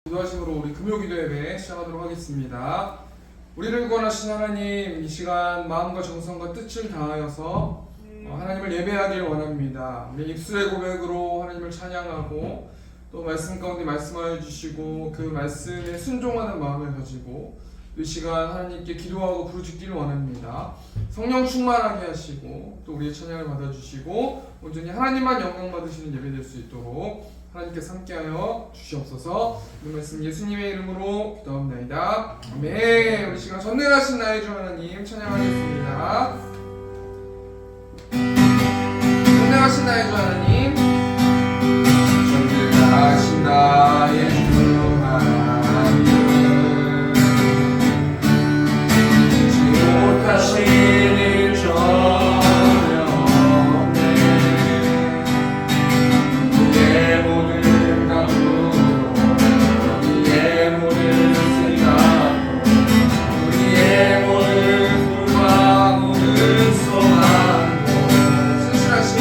기도하심으로 우리 금요기도 예배 시작하도록 하겠습니다. 우리를 구원하신 하나님, 이 시간 마음과 정성과 뜻을 다하여서 하나님을 예배하길 원합니다. 우리 입술의 고백으로 하나님을 찬양하고 또 말씀 가운데 말씀하여 주시고 그 말씀에 순종하는 마음을 가지고 이 시간 하나님께 기도하고 부르짖기를 원합니다. 성령 충만하게 하시고 또 우리의 찬양을 받아주시고 온전히 하나님만 영광 받으시는 예배 될 수 있도록 하나님께서 함께하여 주시옵소서. 이 말씀 예수님의 이름으로 기도합니다. 아멘. 우리 시간 전능하신 나의 주 하나님 찬양하겠습니다. 전능하신 나의 주 하나님, 전능하신 나의 주 하나님, 잊지 못하신 일 전혀 없네. 우리의 모든 감동으로, 우리의 모든 생각으로, 우리의 모든 꿈과 모든 소망으로, 신실하신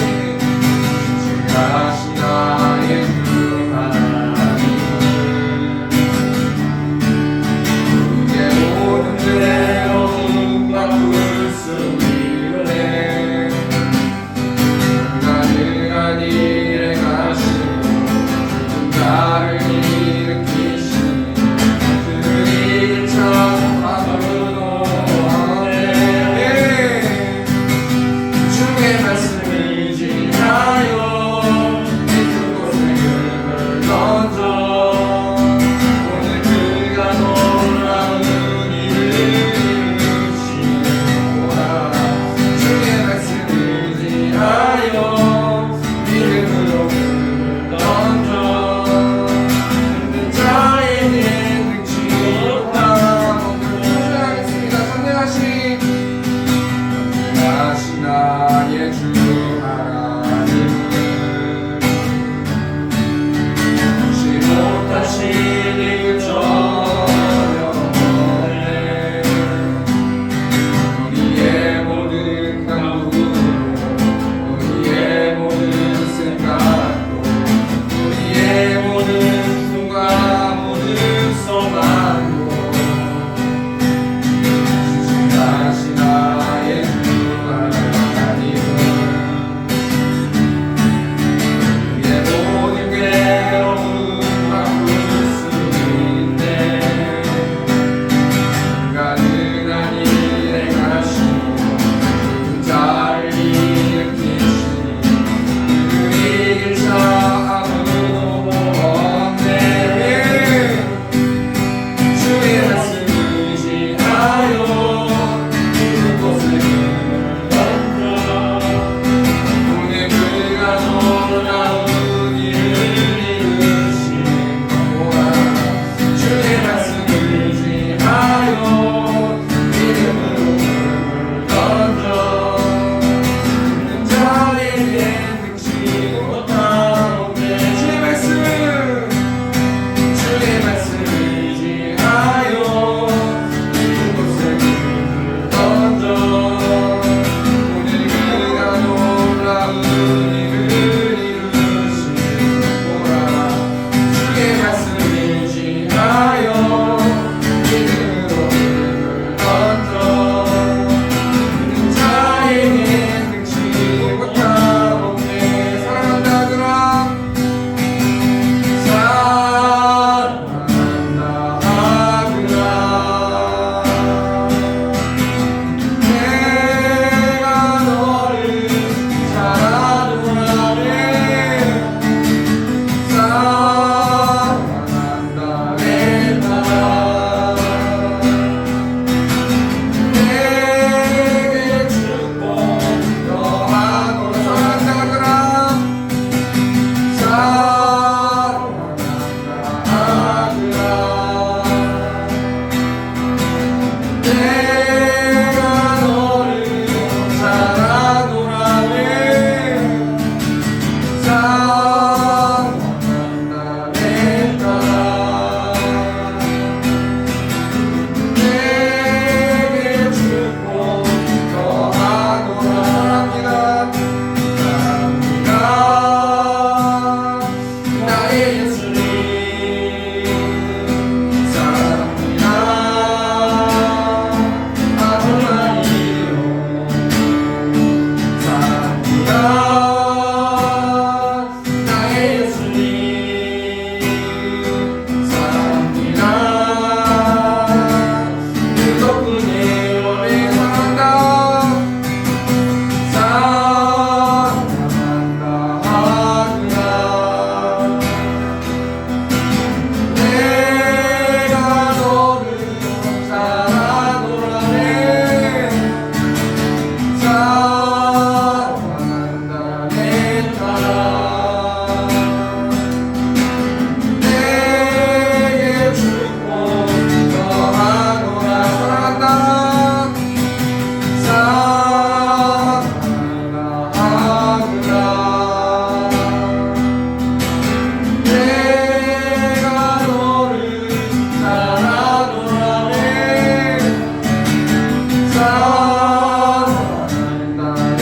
사랑한다 내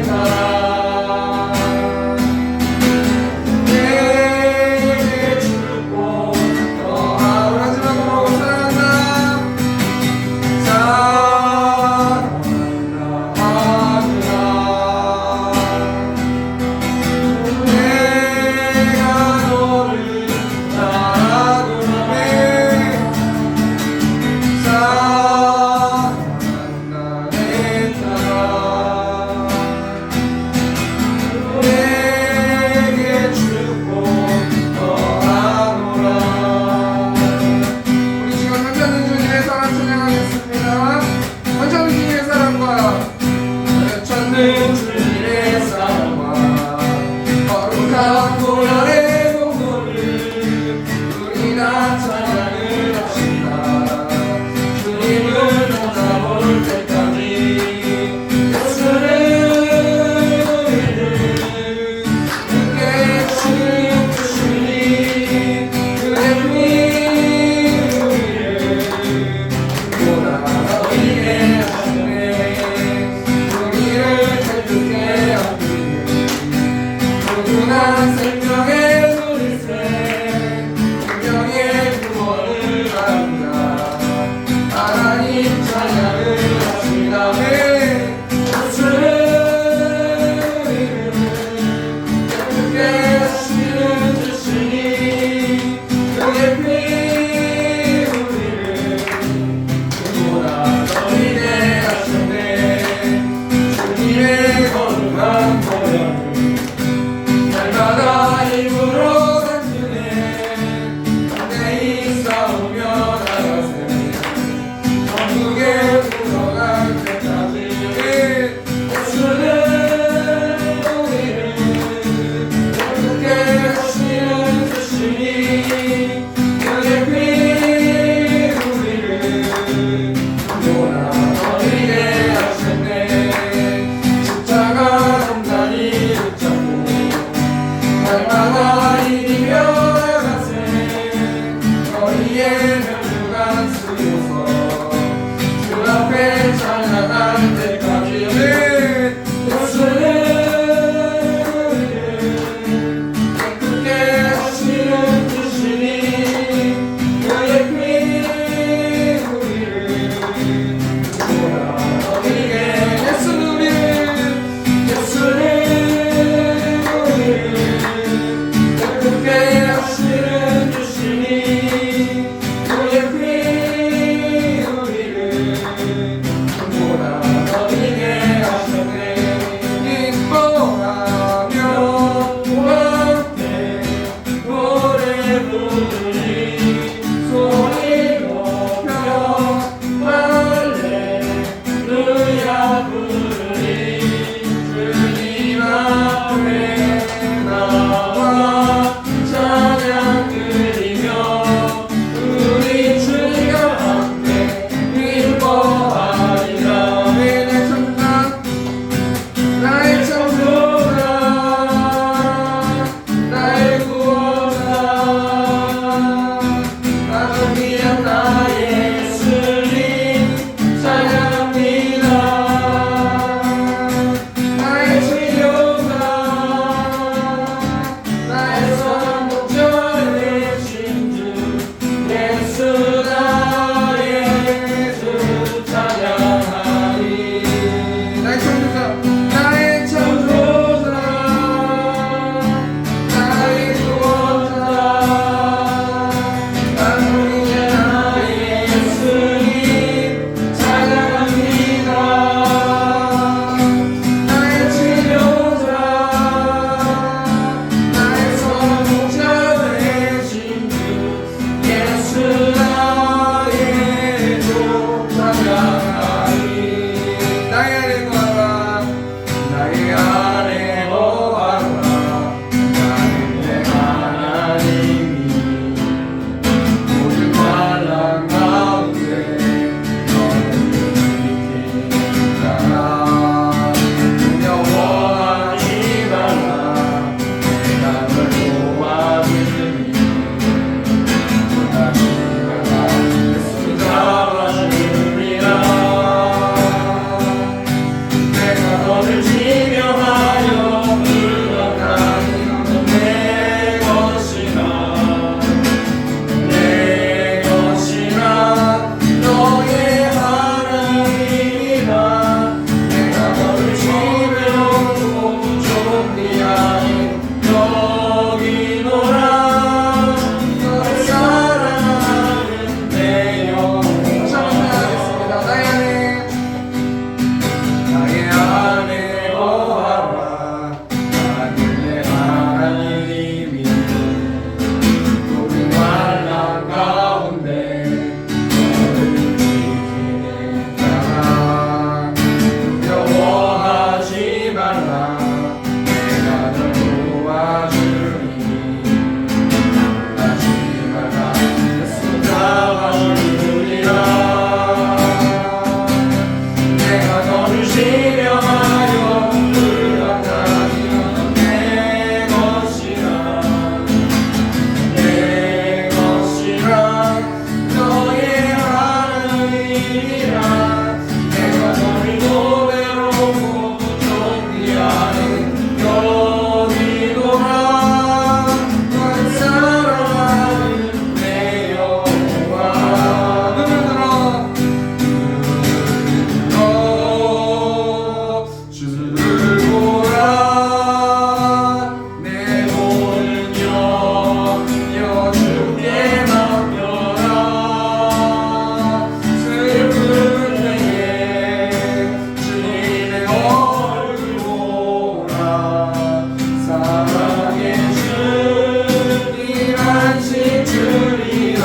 딸아 내게 주고 너하고 마지막으로 사랑한다 사랑한다 아들아 내가 너를 사랑하네 사랑한다 지명하여 부르짖으면 내 것이라 내 것이라 너의 하는 일이라 내가 버리고 외롭고 정리하는 여기도라 난 사랑하는 내 여호와 눈을 들어 주를 보라 내 모든 염려 주께 맡겨라 슬픈 때에 주님의 얼굴 보라 사랑의 주님 안식 주리라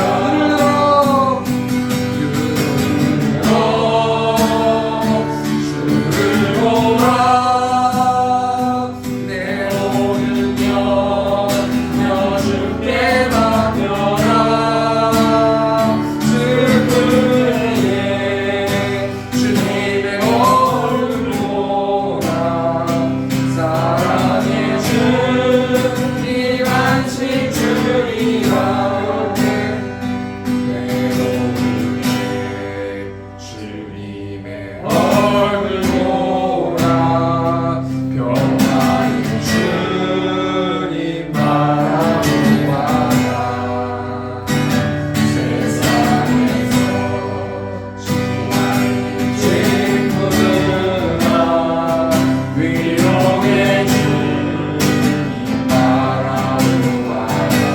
주를 보라 내 모든 염려 주께 맡겨라 슬픈 때에 주님의 얼굴 보라 사랑의 주님 안식 주리라 내 모든 주님의 얼굴 보라 평화의 주님 바라보아라 세상에서 주님 친구들아 위로의 주님 바라보아라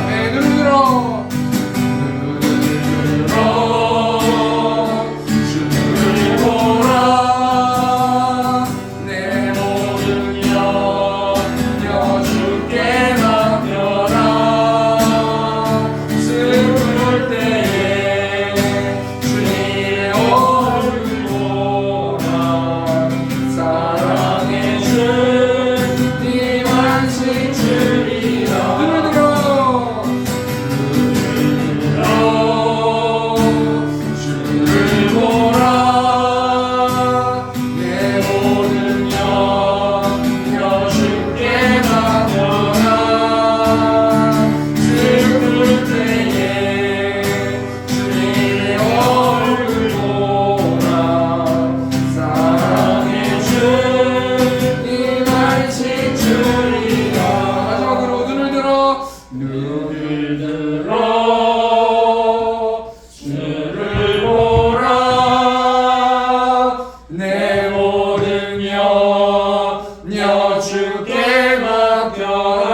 내 눈을 들어 주를 보라 내 모든 염려 주께 맡겨라 슬플 때에 주님의 얼굴 보라 사랑의 주님 안식 주리라 눈을 들어 주를 보라 내 모든 염려 주께 맡겨라 슬플 때에 주님의 얼굴 보라 사랑의 주님 안식 주리라 마지막으로 눈을 들어 주를 보라 내 모든 염려 주께 맡겨라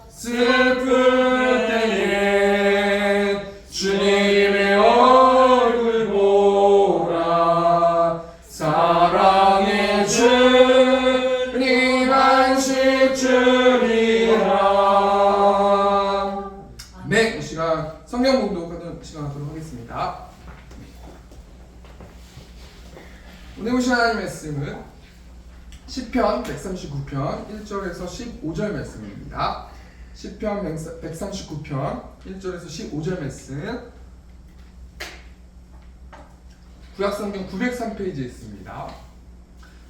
슬플 때에 주님의 얼굴 보라 사랑의 주님 안식 주리라 네, 이 시간 성경 공독하는 시간 하도록 하겠습니다. 오늘 보실 하나님의 말씀은 시편 139편 1절에서 15절 말씀입니다. 시편 139편 1절에서 15절 말씀 구약성경 903페이지에 있습니다.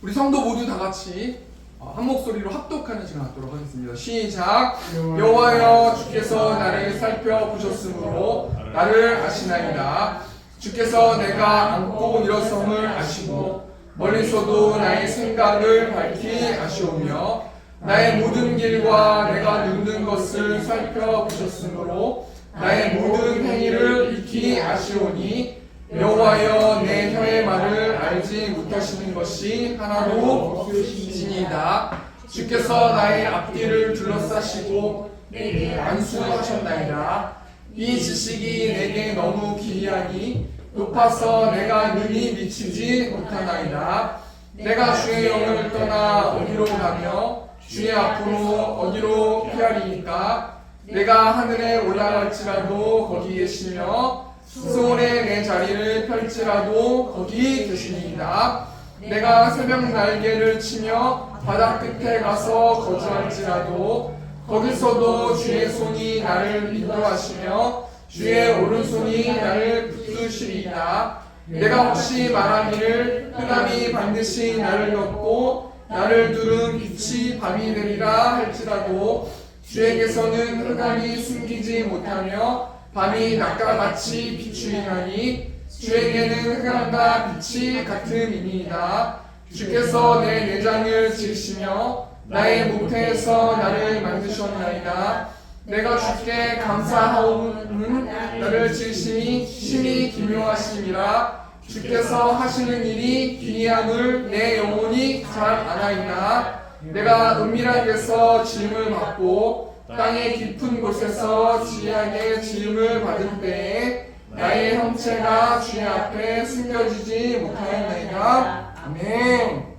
우리 성도 모두 다 같이 한 목소리로 합독하는 시간 갖도록 하겠습니다. 시작. 여호와여 주께서 나를 살펴보셨으므로 나를 아시나이다. 주께서 내가 앉고 일어섬을 아시고 멀리서도 나의 생각을 밝히 아시오며 나의 모든 길과 내가 눕는 것을 살펴보셨으므로 나의 모든 행위를 익히 아시오니 여호와여 내 혀의 말을 알지 못하시는 것이 하나도 없으시니이다. 주께서 나의 앞뒤를 둘러싸시고 내게 안수하셨나이다. 이 지식이 내게 너무 기이하니 높아서 내가 능히 미치지 못하나이다. 내가 주의 영을 떠나 어디로 가며 주의 앞으로 어디로 피하리이까. 내가 하늘에 올라갈지라도 거기 계시며 수온에 내 자리를 펼지라도 거기 계시니이다. 내가 새벽 날개를 치며 바다 끝에 가서 거주할지라도 거기서도 주의 손이 나를 인도하시며 주의 오른손이 나를 붙드시리이다. 내가 혹시 말하기를 흑암이 반드시 나를 덮고 나를 두른 빛이 밤이 되리라 할지라도 주에게서는 흑암이 숨기지 못하며 밤이 낮과 같이 비추이나니 주에게는 흑암과 빛이 같음이니이다. 주께서 내 내장을 지으시며 나의 모태에서 나를 만드셨나이다. 내가 주께 감사하오는 나를 지으시니 심히 기묘하심이라. 주께서 하시는 일이 기이함을 내 영혼이 잘 아나이다. 내가 은밀한 데서 지음을 받고 땅의 깊은 곳에서 지혜하게 지음을 받을 때에 나의 형체가 주의 앞에 숨겨지지 못하였나이다. 아멘.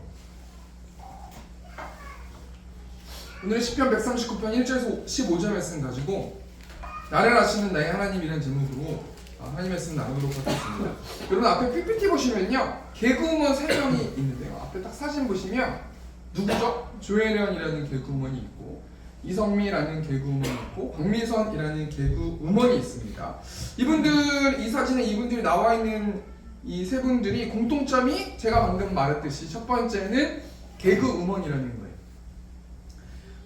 오늘은 시편 139편 1절에서 15절 말씀 가지고 나를 아시는 나의 하나님이라는 제목으로 하나님 말씀 나누도록 하겠습니다. 여러분 앞에 PPT 보시면요 개그우먼 3명이 있는데요. 앞에 딱 사진 보시면 누구죠? 조혜련이라는 개그우먼이 있고 이성미라는 개그우먼이 있고 박미선이라는 개그우먼이 있습니다. 이 사진에 이분들이 나와 있는 이 세 분들이 공통점이 제가 방금 말했듯이 첫 번째는 개그우먼이라는 거예요.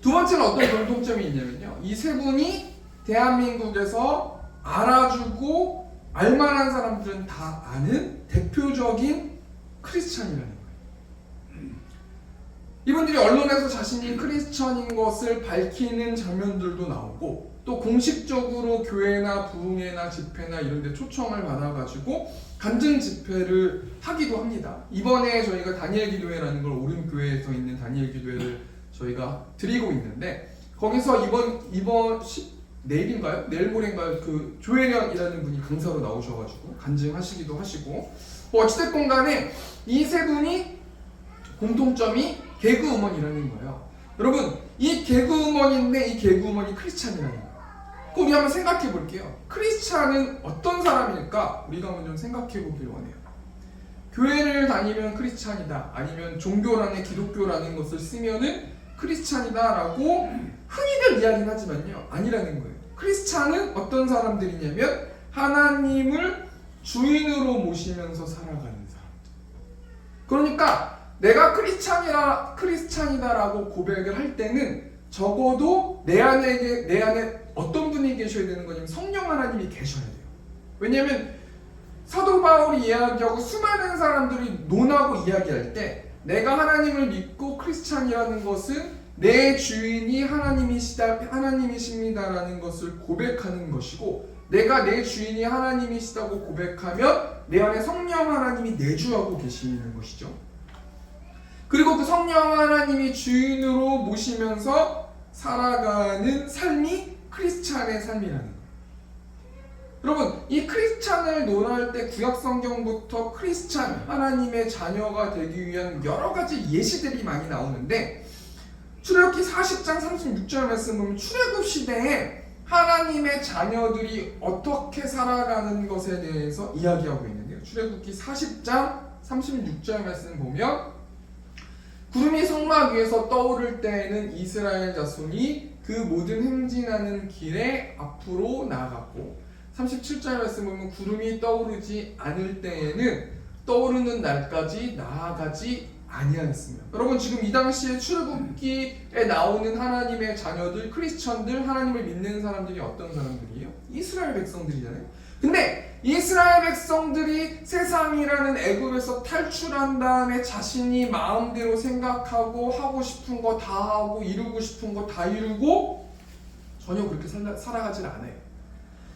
두 번째는 어떤 공통점이 있냐면요. 이 세 분이 대한민국에서 알아주고 알만한 사람들은 다 아는 대표적인 크리스찬이라는 거예요. 이분들이 언론에서 자신이 크리스찬인 것을 밝히는 장면들도 나오고 또 공식적으로 교회나 부흥회나 집회나 이런 데 초청을 받아가지고 간증 집회를 하기도 합니다. 이번에 저희가 다니엘 기도회라는 걸 오름교회에서 있는 다니엘 기도회를 저희가 드리고 있는데 거기서 내일인가요? 내일 모레인가요? 그 조혜련이라는 분이 강사로 나오셔가지고 간증하시기도 하시고 어찌됐건 간에 이 세 분이 공통점이 개그우먼이라는 거예요. 여러분 이 개그우먼인데 이 개그우먼이 크리스찬이라는 거예요. 그럼 우리 한번 생각해 볼게요. 크리스찬은 어떤 사람일까? 우리가 한번 좀 생각해 보길 원해요. 교회를 다니면 크리스찬이다 아니면 종교란에 기독교라는 것을 쓰면은 크리스찬이다라고 흔히들 이야기는 하지만요 아니라는 거예요. 크리스찬은 어떤 사람들이냐면 하나님을 주인으로 모시면서 살아가는 사람들. 그러니까 내가 크리스찬이다라고 고백을 할 때는 적어도 내 안에 어떤 분이 계셔야 되는 거냐면 성령 하나님이 계셔야 돼요. 왜냐하면 사도 바울이 이야기하고 수많은 사람들이 논하고 이야기할 때 내가 하나님을 믿고 크리스찬이라는 것은 내 주인이 하나님이십니다라는 것을 고백하는 것이고 내가 내 주인이 하나님이시다고 고백하면 내 안에 성령 하나님이 내주하고 계시는 것이죠. 그리고 그 성령 하나님이 주인으로 모시면서 살아가는 삶이 크리스찬의 삶이라는 거예요. 여러분 이 크리스찬을 논할 때 구약성경부터 크리스찬 하나님의 자녀가 되기 위한 여러 가지 예시들이 많이 나오는데 출애굽기 40장 36절 말씀 보면 출애굽 시대에 하나님의 자녀들이 어떻게 살아가는 것에 대해서 이야기하고 있는데요. 출애굽기 40장 36절 말씀 보면 구름이 성막 위에서 떠오를 때에는 이스라엘 자손이 그 모든 행진하는 길에 앞으로 나아갔고 37절 말씀 보면 구름이 떠오르지 않을 때에는 떠오르는 날까지 나아가지 아니하였으며. 여러분 지금 이 당시에 출애굽기에 나오는 하나님의 자녀들 크리스천들 하나님을 믿는 사람들이 어떤 사람들이에요? 이스라엘 백성들이잖아요. 근데 이스라엘 백성들이 세상이라는 애굽에서 탈출한 다음에 자신이 마음대로 생각하고 하고 싶은 거 다 하고 이루고 싶은 거 다 이루고 전혀 그렇게 살아가질 않아요.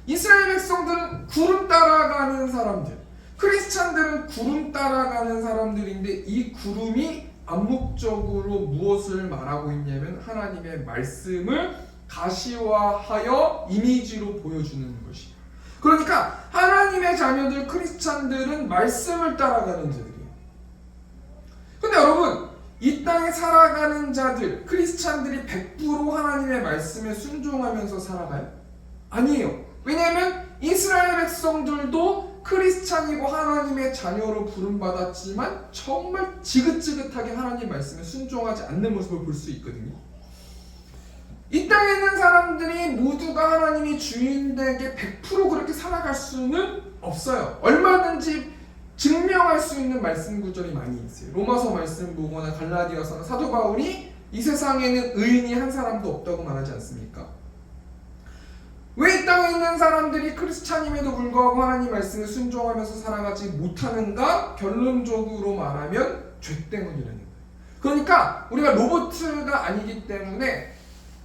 이스라엘 백성들은 구름 따라가는 사람들, 크리스찬들은 구름 따라가는 사람들인데 이 구름이 암묵적으로 무엇을 말하고 있냐면 하나님의 말씀을 가시화하여 이미지로 보여주는 것이에요. 그러니까 하나님의 자녀들 크리스찬들은 말씀을 따라가는 자들이에요. 근데 여러분 이 땅에 살아가는 자들 크리스찬들이 100% 하나님의 말씀에 순종하면서 살아가요? 아니에요. 왜냐하면 이스라엘 백성들도 크리스찬이고 하나님의 자녀로 부름받았지만 정말 지긋지긋하게 하나님 말씀에 순종하지 않는 모습을 볼 수 있거든요. 이 땅에 있는 사람들이 모두가 하나님이 주인되게 100% 그렇게 살아갈 수는 없어요. 얼마든지 증명할 수 있는 말씀 구절이 많이 있어요. 로마서 말씀 보거나 갈라디아서나 사도 바울이 이 세상에는 의인이 한 사람도 없다고 말하지 않습니까? 왜 이 땅에 있는 사람들이 크리스찬임에도 불구하고 하나님 말씀에 순종하면서 살아가지 못하는가? 결론적으로 말하면 죄 때문이라는 거예요. 그러니까 우리가 로봇가 아니기 때문에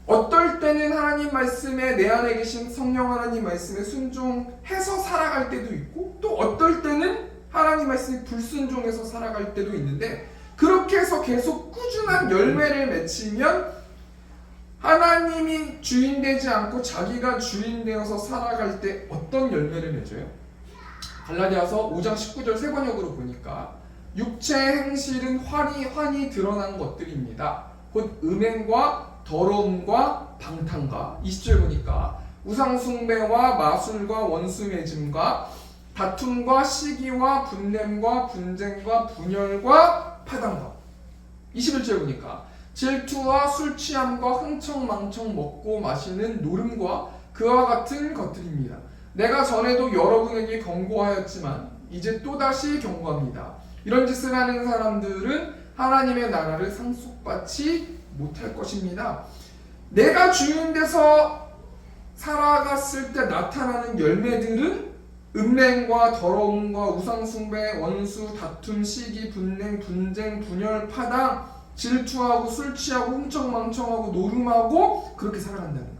어떨 때는 하나님 말씀에 내 안에 계신 성령 하나님 말씀에 순종해서 살아갈 때도 있고 또 어떨 때는 하나님 말씀에 불순종해서 살아갈 때도 있는데 그렇게 해서 계속 꾸준한 열매를 맺히면 하나님이 주인 되지 않고 자기가 주인 되어서 살아갈 때 어떤 열매를 맺어요? 갈라디아서 5장 19절 세 번역으로 보니까 육체의 행실은 환히 드러난 것들입니다. 곧 음행과 더러움과 방탕과 20절 보니까 우상숭배와 마술과 원수맺음과 다툼과 시기와 분냄과 분쟁과 분열과 파당과 21절 보니까 질투와 술 취함과 흥청망청 먹고 마시는 노름과 그와 같은 것들입니다. 내가 전에도 여러분에게 경고하였지만 이제 또다시 경고합니다. 이런 짓을 하는 사람들은 하나님의 나라를 상속받지 못할 것입니다. 내가 주인 돼서 살아갔을 때 나타나는 열매들은 음행과 더러움과 우상숭배, 원수, 다툼, 시기, 분냉, 분쟁, 분열, 파당, 질투하고 술 취하고 흥청망청하고 노름하고 그렇게 살아간다는 거예요.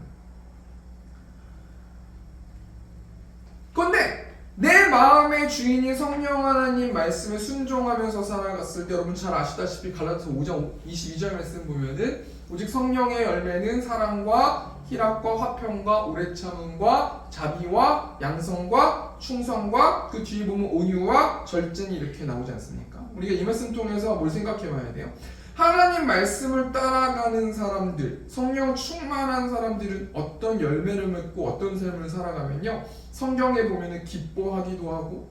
그런데 내 마음의 주인이 성령 하나님 말씀에 순종하면서 살아갔을 때 여러분 잘 아시다시피 갈라디아서 5장 22절 말씀 보면은 오직 성령의 열매는 사랑과 희락과 화평과 오래 참음과 자비와 양성과 충성과 그 뒤에 보면 온유와 절제니 이렇게 나오지 않습니까? 우리가 이 말씀 통해서 뭘 생각해 봐야 돼요? 하나님 말씀을 따라가는 사람들, 성령 충만한 사람들은 어떤 열매를 맺고 어떤 삶을 살아가면요, 성경에 보면은 기뻐하기도 하고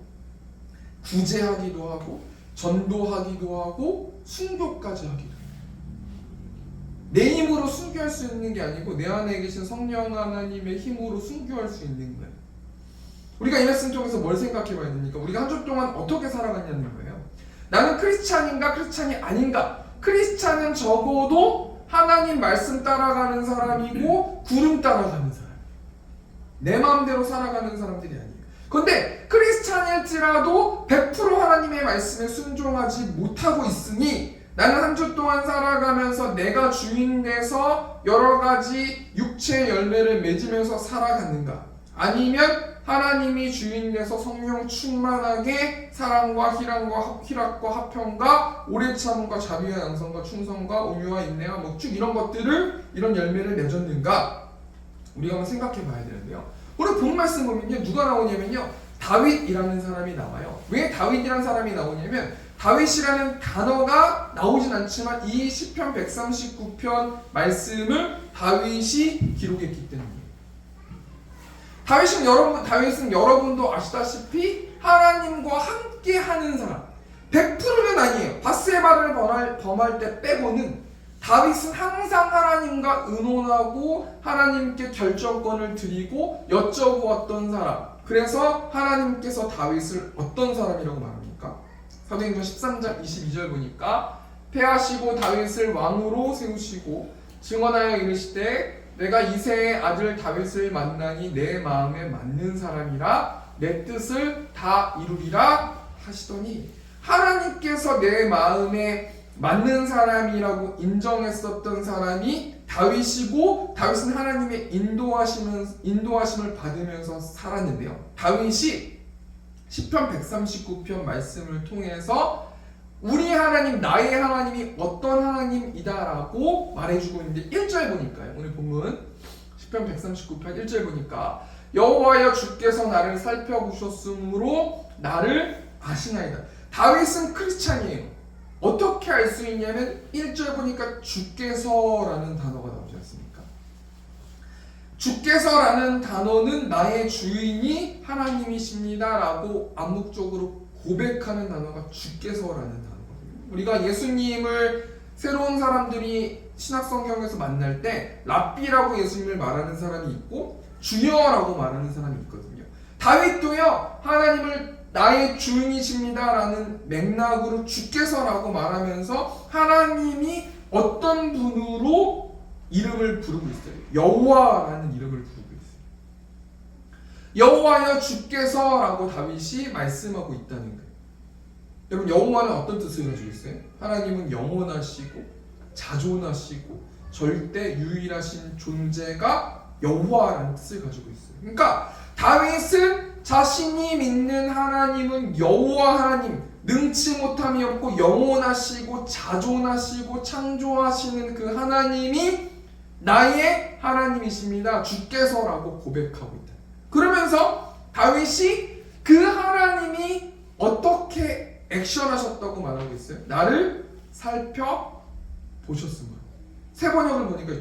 구제하기도 하고 전도하기도 하고 순교까지 하기도 해요. 내 힘으로 순교할 수 있는 게 아니고 내 안에 계신 성령 하나님의 힘으로 순교할 수 있는 거예요. 우리가 이 말씀 통해서 뭘 생각해 봐야 됩니까? 우리가 한 주 동안 어떻게 살아갔냐는 거예요. 나는 크리스찬인가 크리스찬이 아닌가? 크리스찬은 적어도 하나님 말씀 따라가는 사람이고 구름 따라가는 사람, 내 마음대로 살아가는 사람들이 아니에요. 그런데 크리스찬일지라도 100% 하나님의 말씀에 순종하지 못하고 있으니 나는 한 주 동안 살아가면서 내가 주인 돼서 여러 가지 육체의 열매를 맺으면서 살아갔는가? 아니면 하나님이 주인 돼서 성령 충만하게 사랑과 희락과 화평과 오래 참음과 자비와 양성과 충성과 온유와 인내와 뭐 쭉 이런 것들을 이런 열매를 맺었는가? 우리가 한번 생각해 봐야 되는데요. 오늘 본 말씀 보면요, 누가 나오냐면요, 다윗이라는 사람이 나와요. 왜 다윗이라는 사람이 나오냐면 다윗이라는 단어가 나오진 않지만 이 시편 139편 말씀을 다윗이 기록했기 때문이에요. 다윗은 여러분도 아시다시피 하나님과 함께 하는 사람, 100%는 아니에요. 밧세바를 범할 때 빼고는 다윗은 항상 하나님과 의논하고 하나님께 결정권을 드리고 여쭤보았던 사람. 그래서 하나님께서 다윗을 어떤 사람이라고 말합니까? 사도행전 13장 22절 보니까 패하시고 다윗을 왕으로 세우시고 증언하여 이르시되 내가 이새의 아들 다윗을 만나니 내 마음에 맞는 사람이라 내 뜻을 다 이루리라 하시더니 하나님께서 내 마음에 맞는 사람이라고 인정했었던 사람이 다윗이고 다윗은 하나님의 인도하심을 받으면서 살았는데요. 다윗이 시편 139편 말씀을 통해서 우리 하나님, 나의 하나님이 어떤 하나님이다라고 말해주고 있는데 1절 보니까요. 오늘 본문 시편 139편 1절 보니까 여호와여 주께서 나를 살펴보셨으므로 나를 아시나이다. 다윗은 크리스찬이에요. 어떻게 알 수 있냐면 1절 보니까 주께서라는 단어가 나오지 않습니까? 주께서라는 단어는 나의 주인이 하나님이십니다 라고 암묵적으로 고백하는 단어가 주께서라는 단어거든요. 우리가 예수님을 새로운 사람들이 신약성경에서 만날 때 랍비라고 예수님을 말하는 사람이 있고 주여라고 말하는 사람이 있거든요. 다윗도요, 하나님을 나의 주인이십니다라는 맥락으로 주께서라고 말하면서 하나님이 어떤 분으로 이름을 부르고 있어요. 여호와라는 이름을 부르고 있어요. 여호와여 주께서라고 다윗이 말씀하고 있다는 거예요. 여러분, 여호와는 어떤 뜻을 가지고 있어요? 하나님은 영원하시고 자존하시고 절대 유일하신 존재가 여호와라는 뜻을 가지고 있어요. 그러니까 다윗은 자신이 믿는 하나님은 여호와 하나님, 능치 못함이 없고 영원하시고 자존하시고 창조하시는 그 하나님이 나의 하나님이십니다, 주께서라고 고백하고 있다. 그러면서 다윗이 그 하나님이 어떻게 액션하셨다고 말하고 있어요? 나를 살펴보셨습니다. 세 번역을 보니까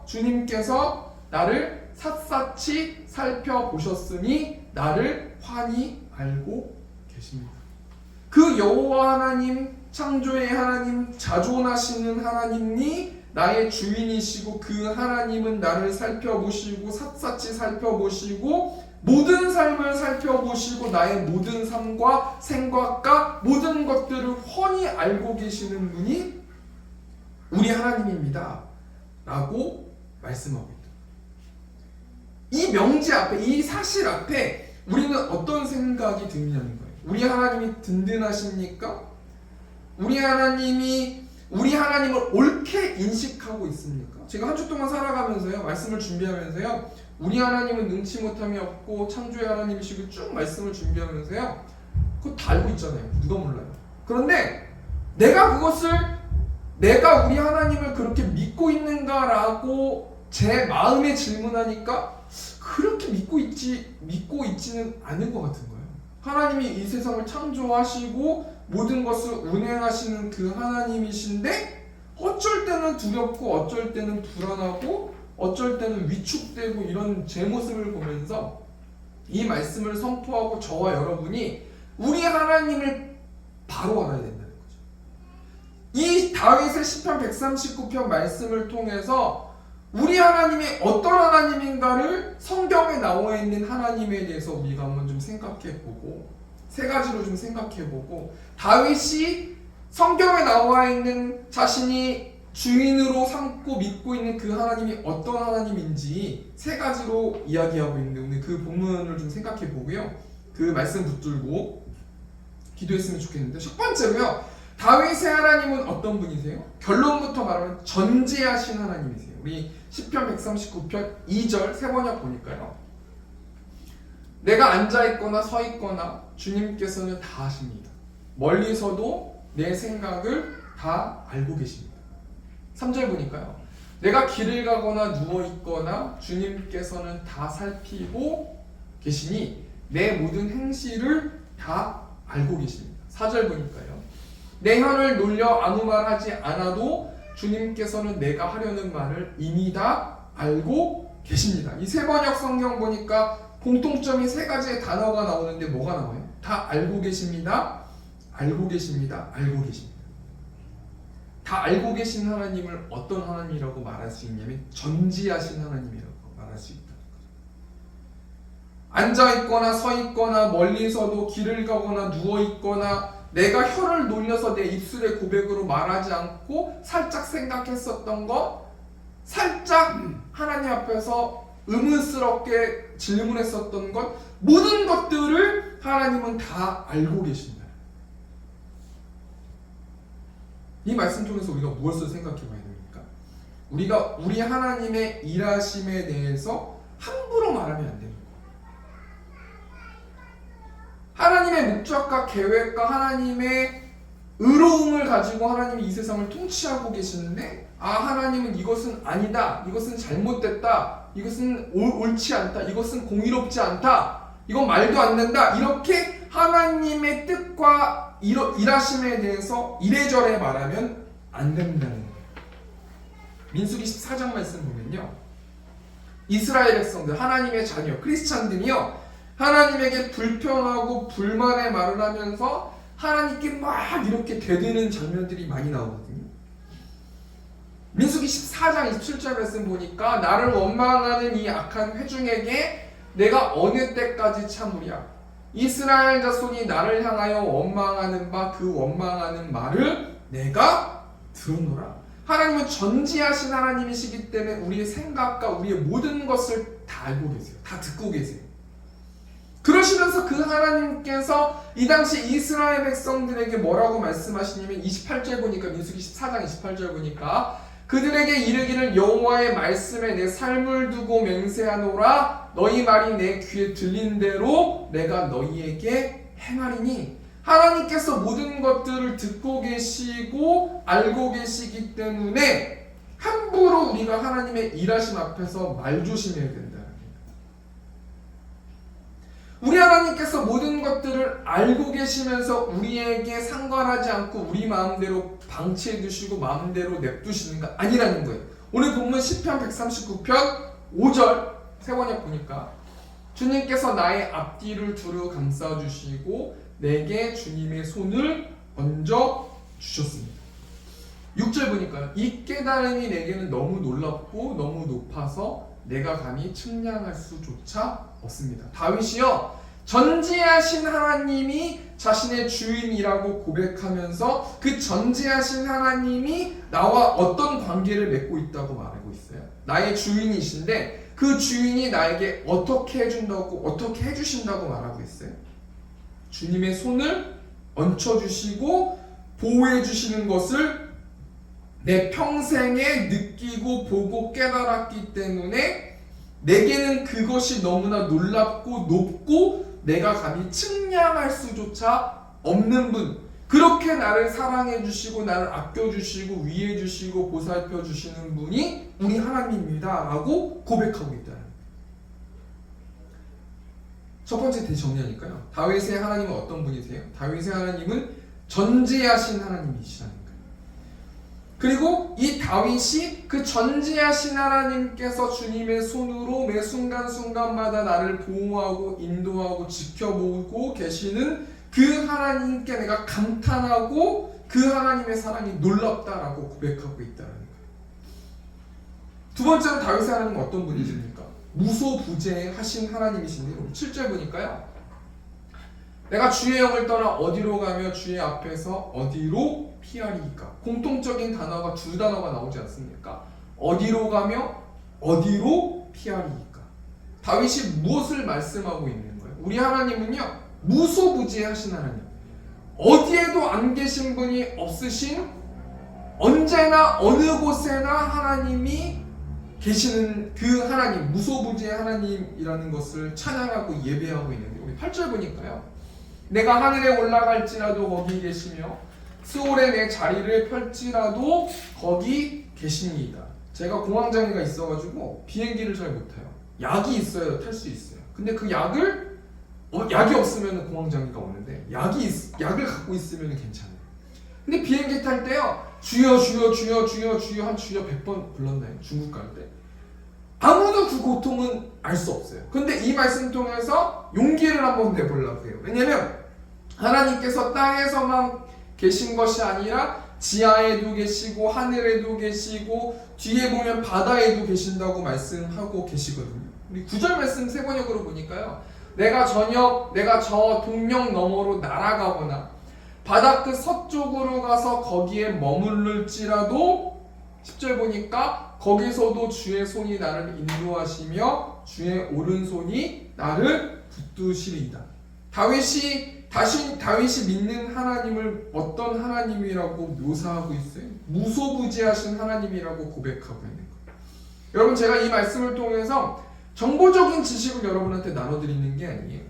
주님께서 나를 샅샅이 살펴보셨으니 나를 환히 알고 계십니다. 그 여호와 하나님, 창조의 하나님, 자존하시는 하나님이 나의 주인이시고 그 하나님은 나를 살펴보시고 샅샅이 살펴보시고 모든 삶을 살펴보시고 나의 모든 삶과 생각과 모든 것들을 훤히 알고 계시는 분이 우리 하나님입니다 라고 말씀하고 있다. 이 명제 앞에, 이 사실 앞에 우리는 어떤 생각이 드냐는 거예요. 우리 하나님이 든든하십니까? 우리 하나님을 옳게 인식하고 있습니까? 제가 한 주 동안 살아가면서요, 말씀을 준비하면서요, 우리 하나님은 능치 못함이 없고 창조의 하나님이시고 쭉 말씀을 준비하면서요, 그거 다 알고 있잖아요. 누가 몰라요. 그런데 내가 우리 하나님을 그렇게 믿고 있는가라고 제 마음에 질문하니까 그렇게 믿고 있지는 않은 것 같은 거예요. 하나님이 이 세상을 창조하시고 모든 것을 운행하시는 그 하나님이신데 어쩔 때는 두렵고 어쩔 때는 불안하고 어쩔 때는 위축되고 이런 제 모습을 보면서 이 말씀을 선포하고 저와 여러분이 우리 하나님을 바로 알아야 된다는 거죠. 이 다윗의 시편 139편 말씀을 통해서 우리 하나님이 어떤 하나님인가를 성경에 나와 있는 하나님에 대해서 우리가 한번 좀 생각해보고, 세 가지로 좀 생각해보고, 다윗이 성경에 나와 있는 자신이 주인으로 삼고 믿고 있는 그 하나님이 어떤 하나님인지 세 가지로 이야기하고 있는데 오늘 그 본문을 좀 생각해보고요, 그 말씀 붙들고 기도했으면 좋겠는데, 첫 번째로요, 다윗의 하나님은 어떤 분이세요? 결론부터 말하면 전지하신 하나님이세요. 우리 시편 139편 2절 세 번역 보니까요, 내가 앉아있거나 서있거나 주님께서는 다 하십니다. 멀리서도 내 생각을 다 알고 계십니다. 3절 보니까요, 내가 길을 가거나 누워있거나 주님께서는 다 살피고 계시니 내 모든 행실을 다 알고 계십니다. 4절 보니까요, 내 혀를 놀려 아무 말 하지 않아도 주님께서는 내가 하려는 말을 이미 다 알고 계십니다. 이 세 번역 성경 보니까 공통점이 세 가지의 단어가 나오는데 뭐가 나와요? 다 알고 계십니다, 알고 계십니다, 알고 계십니다. 다 알고 계신 하나님을 어떤 하나님이라고 말할 수 있냐면 전지하신 하나님이라고 말할 수 있다는 거죠. 앉아있거나 서있거나 멀리서도 길을 가거나 누워있거나 내가 혀를 놀려서 내 입술의 고백으로 말하지 않고 살짝 생각했었던 것, 살짝 하나님 앞에서 의문스럽게 질문했었던 것, 모든 것들을 하나님은 다 알고 계신다. 이 말씀 통해서 우리가 무엇을 생각해 봐야 됩니까? 우리가 우리 하나님의 일하심에 대해서 함부로 말하면 안 됩니다. 하나님의 목적과 계획과 하나님의 의로움을 가지고 하나님이 이 세상을 통치하고 계시는데, 하나님은 이것은 아니다, 이것은 잘못됐다, 이것은 옳지 않다, 이것은 공의롭지 않다, 이건 말도 안 된다, 이렇게 하나님의 뜻과 일하심에 대해서 이래저래 말하면 안 된다는 거예요. 민수기 14장 말씀 보면요, 이스라엘 백성들, 하나님의 자녀, 크리스찬들이요, 하나님에게 불평하고 불만의 말을 하면서 하나님께 막 이렇게 대드는 장면들이 많이 나오거든요. 민수기 14장 27절 말씀 보니까 나를 원망하는 이 악한 회중에게 내가 어느 때까지 참으랴? 이스라엘 자손이 나를 향하여 원망하는 바 그 원망하는 말을 내가 들었노라. 하나님은 전지하신 하나님이시기 때문에 우리의 생각과 우리의 모든 것을 다 알고 계세요. 다 듣고 계세요. 그러시면서 그 하나님께서 이 당시 이스라엘 백성들에게 뭐라고 말씀하시냐면 28절 보니까 민수기 14장 28절 보니까 그들에게 이르기를 여호와의 말씀에 내 삶을 두고 맹세하노라 너희 말이 내 귀에 들린 대로 내가 너희에게 행하리니 하나님께서 모든 것들을 듣고 계시고 알고 계시기 때문에 함부로 우리가 하나님의 일하심 앞에서 말조심해야 된다. 우리 하나님께서 모든 것들을 알고 계시면서 우리에게 상관하지 않고 우리 마음대로 방치해 두시고 마음대로 냅두시는 거 아니라는 거예요. 오늘 본문 시편 139편 5절 세번역 보니까 주님께서 나의 앞뒤를 두루 감싸주시고 내게 주님의 손을 얹어 주셨습니다. 6절 보니까 이 깨달음이 내게는 너무 놀랍고 너무 높아서 내가 감히 측량할 수조차 없습니다. 다윗이요 전지하신 하나님이 자신의 주인이라고 고백하면서 그 전지하신 하나님이 나와 어떤 관계를 맺고 있다고 말하고 있어요. 나의 주인이신데 그 주인이 나에게 어떻게 해준다고 어떻게 해주신다고 말하고 있어요. 주님의 손을 얹혀주시고 보호해주시는 것을 내 평생에 느끼고 보고 깨달았기 때문에 내게는 그것이 너무나 놀랍고 높고 내가 감히 측량할 수조차 없는 분, 그렇게 나를 사랑해 주시고 나를 아껴 주시고 위해 주시고 보살펴 주시는 분이 우리 하나님입니다 라고 고백하고 있다는 거예요. 첫 번째 대정리하니까요, 다윗의 하나님은 어떤 분이세요? 다윗의 하나님은 전지하신 하나님이시라는 거예요. 그리고 이 다윗이 그 전지하신 하나님께서 주님의 손으로 매 순간순간마다 나를 보호하고 인도하고 지켜보고 계시는 그 하나님께 내가 감탄하고 그 하나님의 사랑이 놀랍다라고 고백하고 있다는 거예요. 두 번째로 다윗의 하나님은 어떤 분이십니까? 무소부재하신 하나님이신데요. 7절 보니까요, 내가 주의 영을 떠나 어디로 가며 주의 앞에서 어디로 피하리이까? 공통적인 단어가 두 단어가 나오지 않습니까? 어디로 가며 어디로 피하리이까? 다윗이 무엇을 말씀하고 있는 거예요? 우리 하나님은요 무소부재하신 하나님, 어디에도 안 계신 분이 없으신, 언제나 어느 곳에나 하나님이 계시는 그 하나님, 무소부재 하나님이라는 것을 찬양하고 예배하고 있는데, 우리 8절 보니까요, 내가 하늘에 올라갈지라도 거기 계시며 스올에 내 자리를 펼지라도 거기 계십니다. 제가 공황장애가 있어가지고 비행기를 잘 못 타요. 약이 있어야 탈 수 있어요. 근데 그 약이 없으면 공황장애가 오는데 약을 갖고 있으면 괜찮아요. 근데 비행기 탈 때요, 주여 주여 주여 주여 주여 한 주여 100번 불렀나요? 중국 갈 때. 아무도 그 고통은 알 수 없어요. 근데 이 말씀 통해서 용기를 한번 내보려고 해요. 왜냐면 하나님께서 땅에서만 계신 것이 아니라 지하에도 계시고 하늘에도 계시고 뒤에 보면 바다에도 계신다고 말씀하고 계시거든요. 우리 9절 말씀 세 번역으로 보니까요, 내가 저 동력 너머로 날아가거나 바다 끝 서쪽으로 가서 거기에 머무를지라도 10절 보니까 거기서도 주의 손이 나를 인도하시며 주의 오른손이 나를 붙드시리이다. 다윗이 믿는 하나님을 어떤 하나님이라고 묘사하고 있어요? 무소부재하신 하나님이라고 고백하고 있는 거예요. 여러분, 제가 이 말씀을 통해서 정보적인 지식을 여러분한테 나눠드리는 게 아니에요.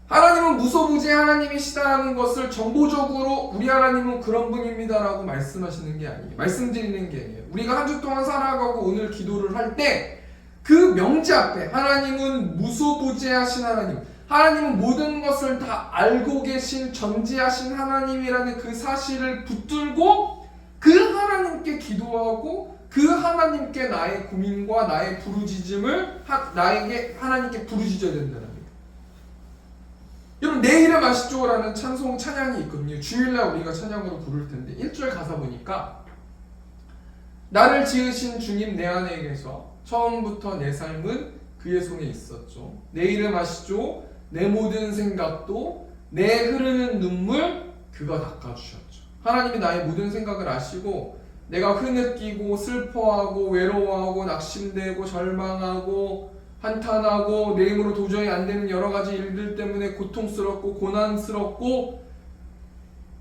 하나님은 무소부재 하나님이시다라는 것을 정보적으로 우리 하나님은 그런 분입니다라고 말씀하시는 게 아니에요. 말씀드리는 게 아니에요. 우리가 한 주 동안 살아가고 오늘 기도를 할 때 그 명제 앞에 하나님은 무소부재하신 하나님, 하나님은 모든 것을 다 알고 계신 전지하신 하나님이라는 그 사실을 붙들고 그 하나님께 기도하고 그 하나님께 나의 고민과 나의 부르짖음을 하나님께 부르짖어야 된다는 거예요. 여러분, 내 이름 아시죠라는 찬양이 있거든요. 주일날 우리가 찬양으로 부를 텐데 1절 가사 보니까 나를 지으신 주님 내 안에 계셔 처음부터 내 삶은 그의 손에 있었죠. 내 이름 아시죠? 내 모든 생각도 내 흐르는 눈물 그가 닦아주셨죠. 하나님이 나의 모든 생각을 아시고 내가 흐느끼고 슬퍼하고 외로워하고 낙심되고 절망하고 한탄하고 내 힘으로 도저히 안 되는 여러 가지 일들 때문에 고통스럽고 고난스럽고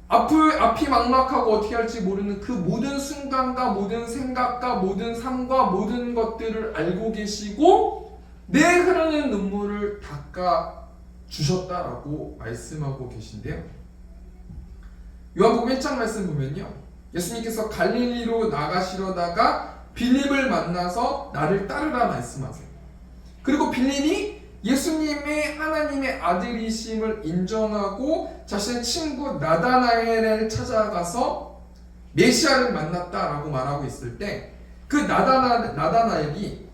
앞이 막막하고 어떻게 할지 모르는 그 모든 순간과 모든 생각과 모든 삶과 모든 것들을 알고 계시고 내 흐르는 눈물을 닦아 주셨다라고 말씀하고 계신데요. 요한복음 1장 말씀 보면요, 예수님께서 갈릴리로 나가시려다가 빌립을 만나서 나를 따르라 말씀하세요. 그리고 빌립이 예수님의 하나님의 아들이심을 인정하고 자신의 친구 나다나엘을 찾아가서 메시아를 만났다라고 말하고 있을 때 그 나다나엘이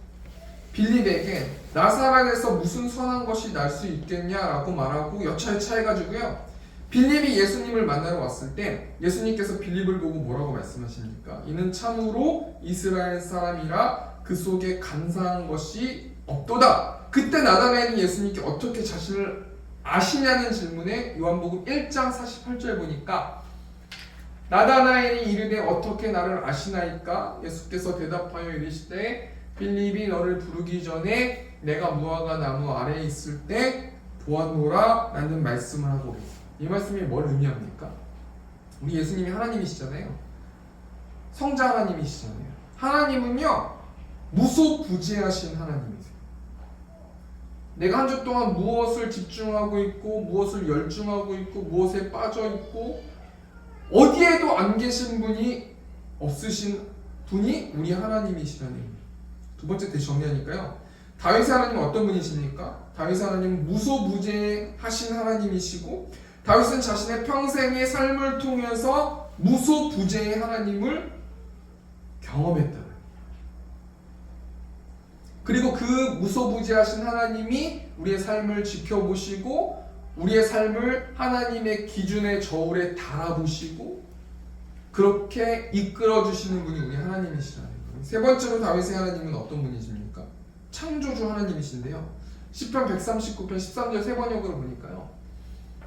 빌립에게 나사렛에서 무슨 선한 것이 날 수 있겠냐라고 말하고 여차여차해가지고요, 빌립이 예수님을 만나러 왔을 때 예수님께서 빌립을 보고 뭐라고 말씀하십니까? 이는 참으로 이스라엘 사람이라 그 속에 감사한 것이 없도다. 그때 나다나엘이 예수님께 어떻게 자신을 아시냐는 질문에 요한복음 1장 48절 보니까 나다나엘이 이르되 어떻게 나를 아시나이까? 예수께서 대답하여 이르시되 빌립이 너를 부르기 전에 내가 무화과 나무 아래에 있을 때 보았노라 라는 말씀을 하고 계세요. 이 말씀이 뭘 의미합니까? 우리 예수님이 하나님이시잖아요. 성자 하나님이시잖아요. 하나님은요 무소부재하신 하나님이세요. 내가 한 주 동안 무엇을 집중하고 있고 무엇을 열중하고 있고 무엇에 빠져 있고 어디에도 안 계신 분이 없으신 분이 우리 하나님이시라는 의미. 두 번째 다시 정리하니까요, 다윗의 하나님은 어떤 분이십니까? 다윗의 하나님은 무소부재하신 하나님이시고 다윗은 자신의 평생의 삶을 통해서 무소부재의 하나님을 경험했다. 그리고 그 무소부재하신 하나님이 우리의 삶을 지켜보시고 우리의 삶을 하나님의 기준의 저울에 달아보시고 그렇게 이끌어주시는 분이 우리 하나님이시라는 거예요. 세 번째로 다윗의 하나님은 어떤 분이십니까? 창조주 하나님이신데요, 시편 139편 13절 세 번역으로 보니까요,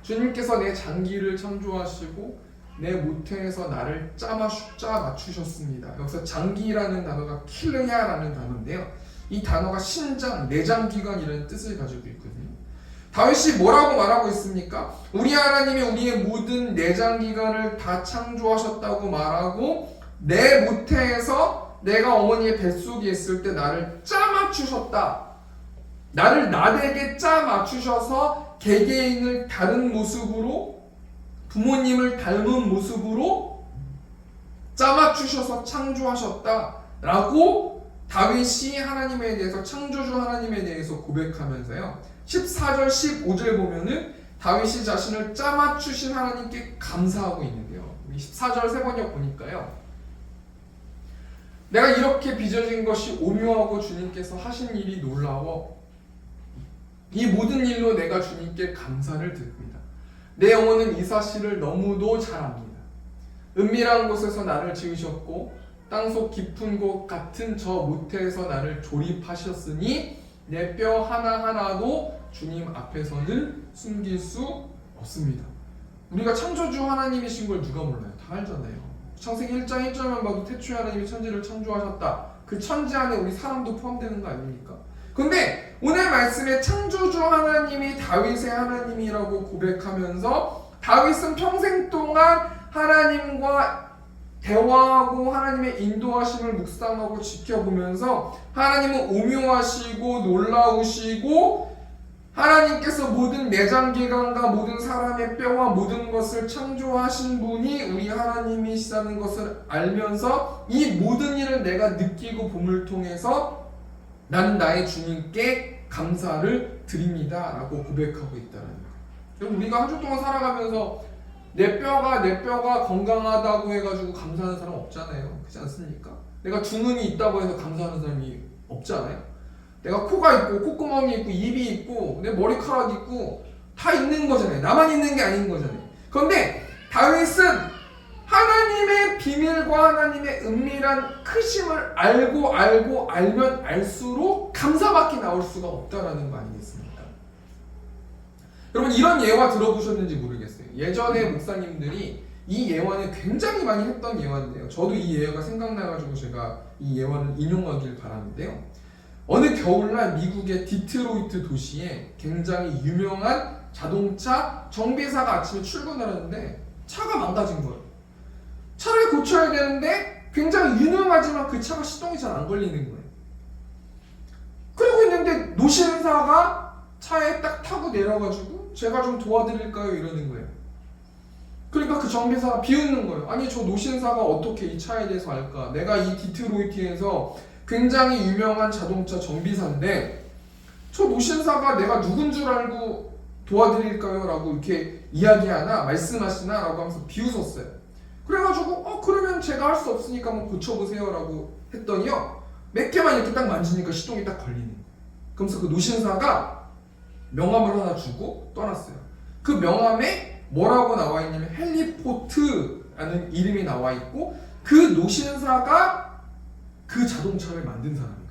주님께서 내 장기를 창조하시고 내 모태에서 나를 짜 맞추셨습니다. 여기서 장기라는 단어가 킬레야라는 단어인데요, 이 단어가 신장, 내장기관이라는 뜻을 가지고 있거든요. 다윗이 뭐라고 말하고 있습니까? 우리 하나님이 우리의 모든 내장기관을 다 창조하셨다고 말하고 내 모태에서 내가 어머니의 뱃속에 있을 때 나를 짜 맞추셨다. 나를 나되게 짜 맞추셔서 개개인을 다른 모습으로, 부모님을 닮은 모습으로 짜 맞추셔서 창조하셨다라고 다윗이 하나님에 대해서, 창조주 하나님에 대해서 고백하면서요, 14절 15절 보면은 다윗이 자신을 짜 맞추신 하나님께 감사하고 있는데요, 14절 세 번역 보니까요, 내가 이렇게 빚어진 것이 오묘하고 주님께서 하신 일이 놀라워 이 모든 일로 내가 주님께 감사를 드립니다. 내 영혼은 이 사실을 너무도 잘 압니다. 은밀한 곳에서 나를 지으셨고 땅속 깊은 곳 같은 저 모태에서 나를 조립하셨으니 내 뼈 하나하나도 주님 앞에서는 숨길 수 없습니다. 우리가 창조주 하나님이신 걸 누가 몰라요? 다 알잖아요. 창세기 1장 1절만 봐도 태초에 하나님이 천지를 창조하셨다. 그 천지 안에 우리 사람도 포함되는 거 아닙니까? 근데 오늘 말씀에 창조주 하나님이 다윗의 하나님이라고 고백하면서 다윗은 평생 동안 하나님과 대화하고 하나님의 인도하심을 묵상하고 지켜보면서 하나님은 오묘하시고 놀라우시고 하나님께서 모든 내장기관과 모든 사람의 뼈와 모든 것을 창조하신 분이 우리 하나님이시라는 것을 알면서 이 모든 일을 내가 느끼고 봄을 통해서 나는 나의 주님께 감사를 드립니다 라고 고백하고 있다는 거예요. 우리가 한 주 동안 살아가면서 내 뼈가 건강하다고 해가지고 감사하는 사람 없잖아요. 그렇지 않습니까? 내가 주문이 있다고 해서 감사하는 사람이 없잖아요. 내가 코가 있고 콧구멍이 있고 입이 있고 내 머리카락이 있고 다 있는 거잖아요. 나만 있는 게 아닌 거잖아요. 그런데 다윗은 하나님의 비밀과 하나님의 은밀한 크심을 알면 알수록 감사밖에 나올 수가 없다라는 거 아니겠습니까? 여러분 이런 예화 들어보셨는지 모르겠어요. 예전에 목사님들이 이 예화는 굉장히 많이 했던 예화인데요. 저도 이 예화가 생각나가지고 제가 이 예화를 인용하길 바라는데요. 어느 겨울날 미국의 디트로이트 도시에 굉장히 유명한 자동차 정비사가 아침에 출근하는데 차가 망가진 거예요. 차를 고쳐야 되는데 굉장히 유명하지만 그 차가 시동이 잘 안 걸리는 거예요. 그러고 있는데 노신사가 차에 딱 타고 내려가지고 제가 좀 도와드릴까요? 이러는 거예요. 그러니까 그 정비사가 비웃는 거예요. 아니 저 노신사가 어떻게 이 차에 대해서 알까? 내가 이 디트로이트에서 굉장히 유명한 자동차 정비사인데 저 노신사가 내가 누군 줄 알고 도와드릴까요? 라고 이렇게 이야기하나 말씀하시나? 라고 하면서 비웃었어요. 그래가지고 그러면 제가 할 수 없으니까 한번 고쳐보세요 라고 했더니요 몇 개만 이렇게 딱 만지니까 시동이 딱 걸리는 거예요. 그러면서 그 노신사가 명함을 하나 주고 떠났어요. 그 명함에 뭐라고 나와 있냐면 헬리포트라는 이름이 나와 있고 그 노신사가 그 자동차를 만든 사람이에요.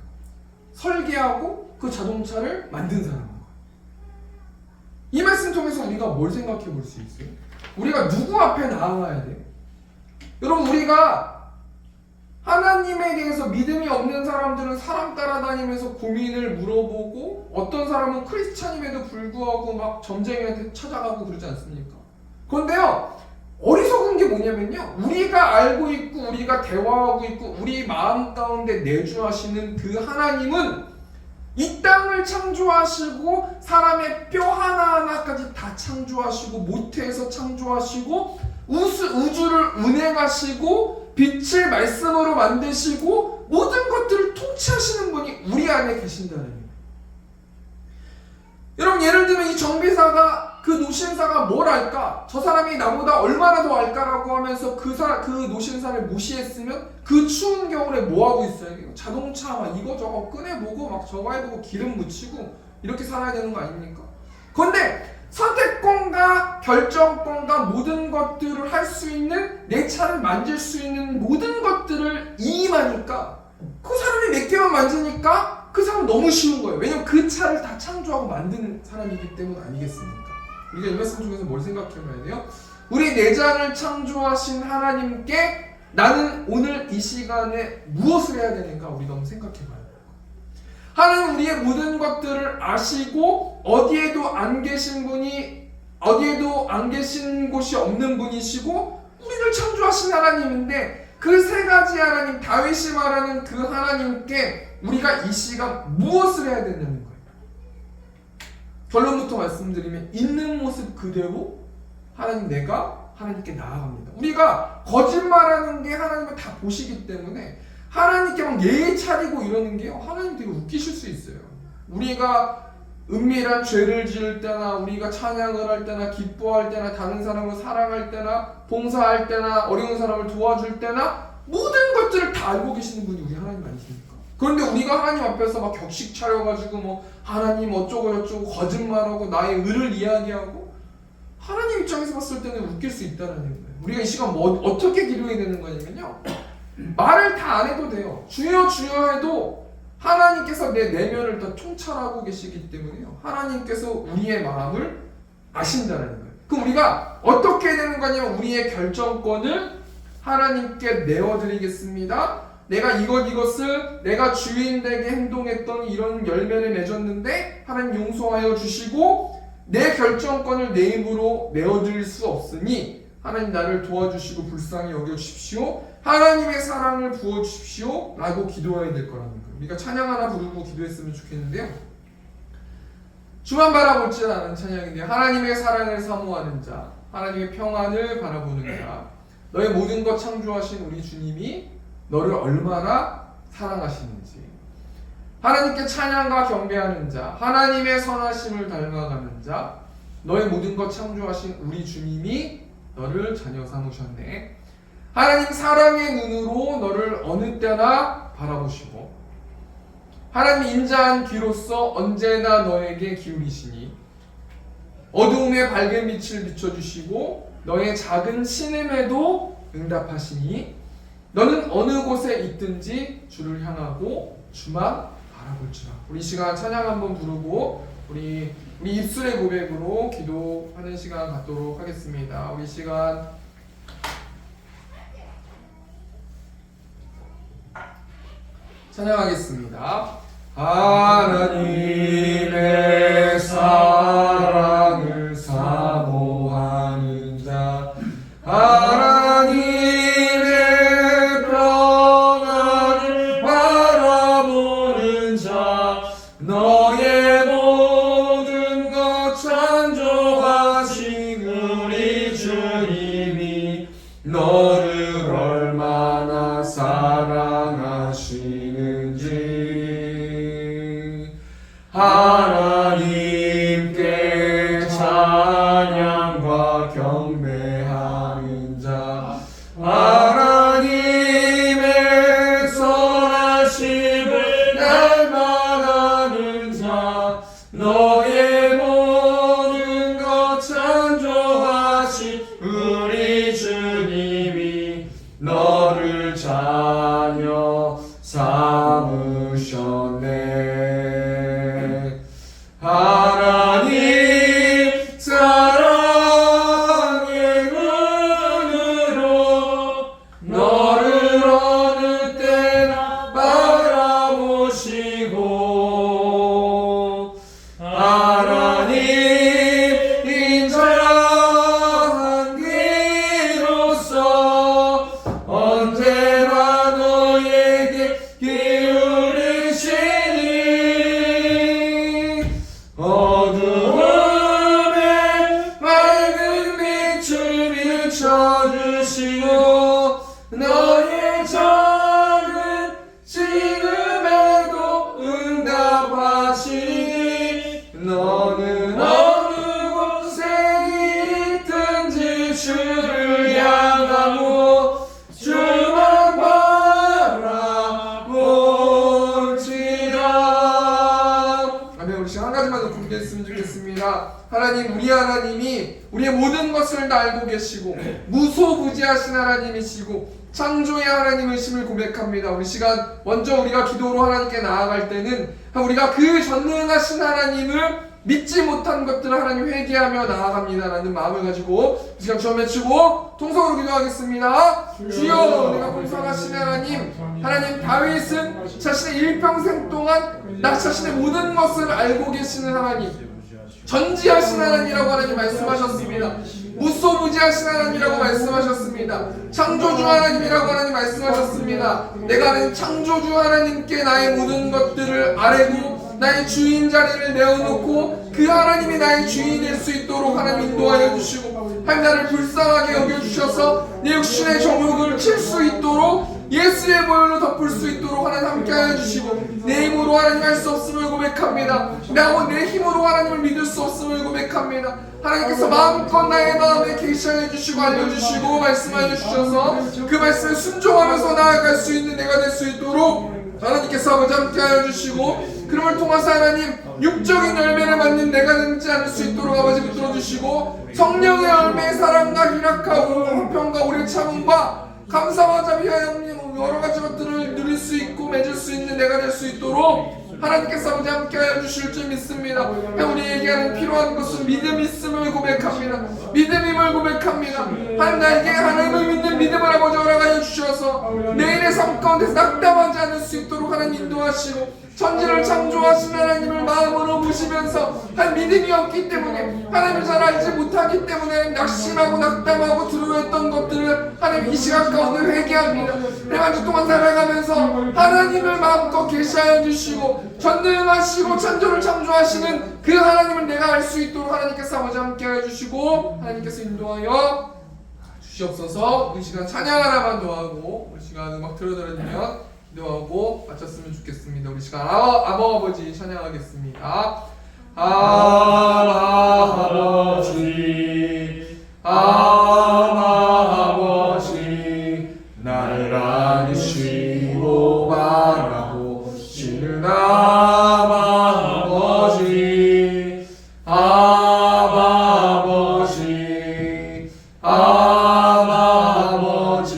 설계하고 그 자동차를 만든 사람이에요. 이 말씀 통해서 우리가 뭘 생각해 볼 수 있어요? 우리가 누구 앞에 나아가야 돼요? 여러분 우리가 하나님에 대해서 믿음이 없는 사람들은 사람 따라다니면서 고민을 물어보고 어떤 사람은 크리스찬임에도 불구하고 막 점쟁이한테 찾아가고 그러지 않습니까? 그런데요 어리석은 게 뭐냐면요 우리가 알고 있고 우리가 대화하고 있고 우리 마음 가운데 내주하시는 그 하나님은 이 땅을 창조하시고 사람의 뼈 하나하나까지 다 창조하시고 모태에서 창조하시고 우주를 운행하시고 빛을 말씀으로 만드시고 모든 것들을 통치하시는 분이 우리 안에 계신다는 거예요. 여러분 예를 들면 이 정비사가 그 노신사가 뭘 알까? 저 사람이 나보다 얼마나 더 알까라고 하면서 그 노신사를 무시했으면 그 추운 겨울에 뭐 하고 있어야 돼요? 자동차 막 이거저거 꺼내보고 막 저거 해보고 기름 묻히고 이렇게 살아야 되는 거 아닙니까? 그런데 선택권과 결정권과 모든 것들을 할 수 있는 내 차를 만질 수 있는 모든 것들을 이임하니까 그 사람이 몇 개만 만지니까 그 사람 너무 쉬운 거예요. 왜냐면 그 차를 다 창조하고 만든 사람이기 때문 아니겠습니까? 우리가 이 말씀 중에서 뭘 생각해 봐야 돼요? 우리 내장을 창조하신 하나님께 나는 오늘 이 시간에 무엇을 해야 되는가 우리가 한번 생각해 봐야 돼요. 하나님 우리의 모든 것들을 아시고 어디에도 안 계신 곳이 없는 분이시고 우리를 창조하신 하나님인데 그 세 가지 하나님 다윗이 말하는 그 하나님께 우리가 이 시간 무엇을 해야 되냐는 거예요. 결론부터 말씀드리면 있는 모습 그대로 내가 하나님께 나아갑니다. 우리가 거짓말하는 게 하나님은 다 보시기 때문에 하나님께 막 예의 차리고 이러는 게 하나님 되게 웃기실 수 있어요. 우리가 은밀한 죄를 지을 때나 우리가 찬양을 할 때나 기뻐할 때나 다른 사람을 사랑할 때나 봉사할 때나 어려운 사람을 도와줄 때나 모든 것들을 다 알고 계시는 분이 우리 하나님 아니십니까? 그런데 우리가 하나님 앞에서 막 격식 차려가지고 뭐 하나님 어쩌고 저쩌고 거짓말하고 나의 의를 이야기하고 하나님 입장에서 봤을 때는 웃길 수 있다는 거예요. 우리가 이 시간 뭐 어떻게 기도해야 되는 거냐면요 말을 다 안 해도 돼요. 주여 주여 해도 하나님께서 내 내면을 다 통찰하고 계시기 때문에요. 하나님께서 우리의 마음을 아신다는 거예요. 그럼 우리가 어떻게 해야 되는 거냐면 우리의 결정권을 하나님께 내어드리겠습니다. 내가 이것을 내가 주인되게 행동했더니 이런 열매를 맺었는데 하나님 용서하여 주시고 내 결정권을 내 힘으로 내어드릴 수 없으니 하나님 나를 도와주시고 불쌍히 여겨주십시오. 하나님의 사랑을 부어주십시오 라고 기도해야 될 거라는 거예요. 우리가 찬양 하나 부르고 기도했으면 좋겠는데요. 주만 바라볼지 않은 찬양인데 하나님의 사랑을 사모하는 자, 하나님의 평안을 바라보는 자, 너의 모든 것 창조하신 우리 주님이 너를 얼마나 사랑하시는지, 하나님께 찬양과 경배하는 자, 하나님의 선하심을 닮아가는 자, 너의 모든 것 창조하신 우리 주님이 너를 자녀 삼으셨네. 하나님 사랑의 눈으로 너를 어느 때나 바라보시고 하나님 인자한 귀로써 언제나 너에게 기울이시니 어두움에 밝은 빛을 비춰주시고 너의 작은 신음에도 응답하시니 너는 어느 곳에 있든지 주를 향하고 주만 바라볼지라. 우리 시간 찬양 한번 부르고 우리 입술의 고백으로 기도하는 시간 갖도록 하겠습니다. 우리 시간 찬양하겠습니다. 하나님의 사랑을 사모하는 자, 하나님의 평안을 바라보는 자, 너의 모든 것 창조하신 우리 주님이 너를 얼마나 사랑하시는지 하나님께 찬양과 경배하는 자, 하나님의 선하심을 날만하는 자, 너의 모든 것 창조하신 우리 주님이 너를 자녀 삼으셨네. 하나님 사랑의 눈으로 너를 어느 때나 바라보시고 하나님 인자한 기로서 언제나 너에게 기울이시니 어두움에 맑은 빛을 비춰주시고 너의 작은 지금에도 응답하시니 너는 어느 곳에 있든지 주를 향하고 주만 바라볼지라. 아멘. 우리 시간 한 가지만 더 기도했으면 좋겠습니다. 하나님, 우리 하나님이 우리의 모든 것을 다 알고 계시고 무소부지하신 하나님이시고 창조의 하나님이심을 고백합니다. 우리 시간 먼저 우리가 기도로 하나님께 나아갈 때는 우리가 그 전능하신 하나님을 믿지 못한 것들을 하나님 회개하며 나아갑니다라는 마음을 가지고 이 시간 주여 외치고 통성으로 기도하겠습니다. 주여, 내가 공성하신 하나님, 하나님 다윗은 자신의 일평생 동안 나 자신의 모든 것을 알고 계시는 하나님, 전지하신 하나님이라고 하나님 말씀하셨습니다. 무소부지하신 하나님이라고 말씀하셨습니다. 창조주 하나님이라고 하나님 말씀하셨습니다. 내가 하나님 창조주 하나님께 나의 모든 것들을 아뢰고 나의 주인 자리를 내어놓고 그 하나님이 나의 주인이 될 수 있도록 하나님 인도하여 주시고 하나님 나를 불쌍하게 여겨주셔서 내 육신의 정욕을 칠 수 있도록 예수의 보혈로 덮을 수 있도록 하나님 함께하여 주시고 내 힘으로 하나님 할 수 없음을 고백합니다. 내 힘으로 하나님을 믿을 수 없음을 고백합니다. 하나님께서 마음껏 나의 마음에 계시하여 주시고 알려주시고 말씀하여 주셔서 그 말씀에 순종하면서 나아갈 수 있는 내가 될 수 있도록 하나님께서 아버지 함께하여 주시고 그럼을 통해서 하나님 육적인 열매를 맺는 내가 되지 않을 수 있도록 아버지 붙들어 주시고 성령의 열매의 사랑과 희락하고 화평과 오래 참음과 감사와 자비와 여러 가지 것들을 누릴 수 있고 맺을 수 있는 내가 될 수 있도록 하나님께서 아버지 함께하여 주실 줄 믿습니다. 우리에게 필요한 것은 믿음이 있음을 고백합니다. 믿음임을 고백합니다. 하나님 나에게 하나님을 믿는 믿음을 아버지 허락하여 주셔서 내일의 삶 가운데서 낙담하지 않을 수 있도록 하나님 인도하시고 천지를 창조하신 하나님을 마음으로 보시면서 한 믿음이 없기 때문에 하나님을 잘 알지 못하기 때문에 낙심하고 낙담하고 두려워했던 것들을 하나님 이 시간 가운데 회개합니다. 내 한 주 동안 살아가면서 하나님을 마음껏 계시하여 주시고 전능하시고 천지를 창조하시는 그 하나님을 내가 알 수 있도록 하나님께서 아버지 함께하여 주시고 하나님께서 인도하여 주시옵소서. 이 시간 찬양 하나만 더 하고 우리 시간 음악 틀어드리면 기도하고 마쳤으면 좋겠습니다. 우리 시간 아버지 찬양하겠습니다. 아버지 나를 안으시고 바라보시는 아버지 아버지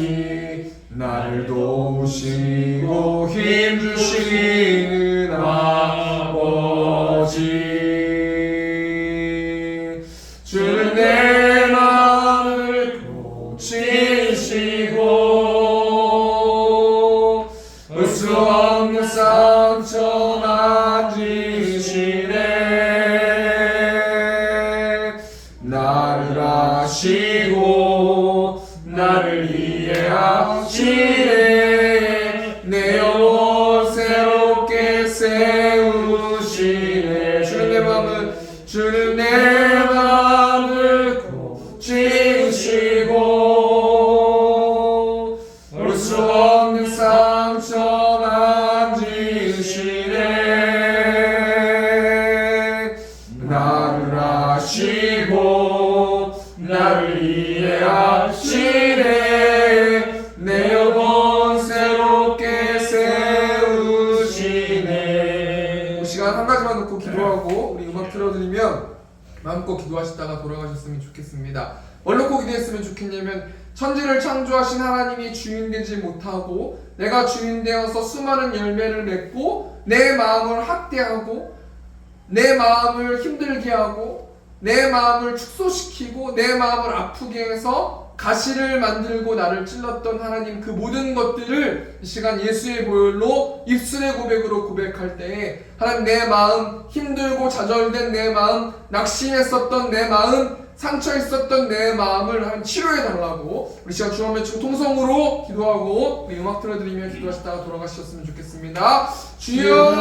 주시고 울 수 없는 상처 만지시네. 나를 아시고 나를 이해하시네. 내 영혼 새롭게 세우시네. 주는 내 마음을 고치시고 울 수 없는 상처 만지시네. 나를 아시고 나를 이해하시네. 내 영혼 새롭게 세우시네. 이 시간 한 가지만 놓고 기도하고 우리 음악 틀어드리면 마음껏 기도하시다가 돌아가셨으면 좋겠습니다. 뭘 놓고 기도했으면 좋겠냐면 천지를 창조하신 하나님이 주인되지 못하고 내가 주인되어서 수많은 열매를 맺고 내 마음을 학대하고 내 마음을 힘들게 하고 내 마음을 축소시키고 내 마음을 아프게 해서 가시를 만들고 나를 찔렀던 하나님, 그 모든 것들을 이 시간 예수의 보혈로 입술의 고백으로 고백할 때에 하나님, 내 마음, 힘들고 좌절된 내 마음, 낙심했었던 내 마음, 상처 있었던 내 마음을 하나님 치료해 달라고 우리 시간 주 한번 통성으로 기도하고 음악 틀어드리며 기도하시다가 돌아가셨으면 좋겠습니다. 주여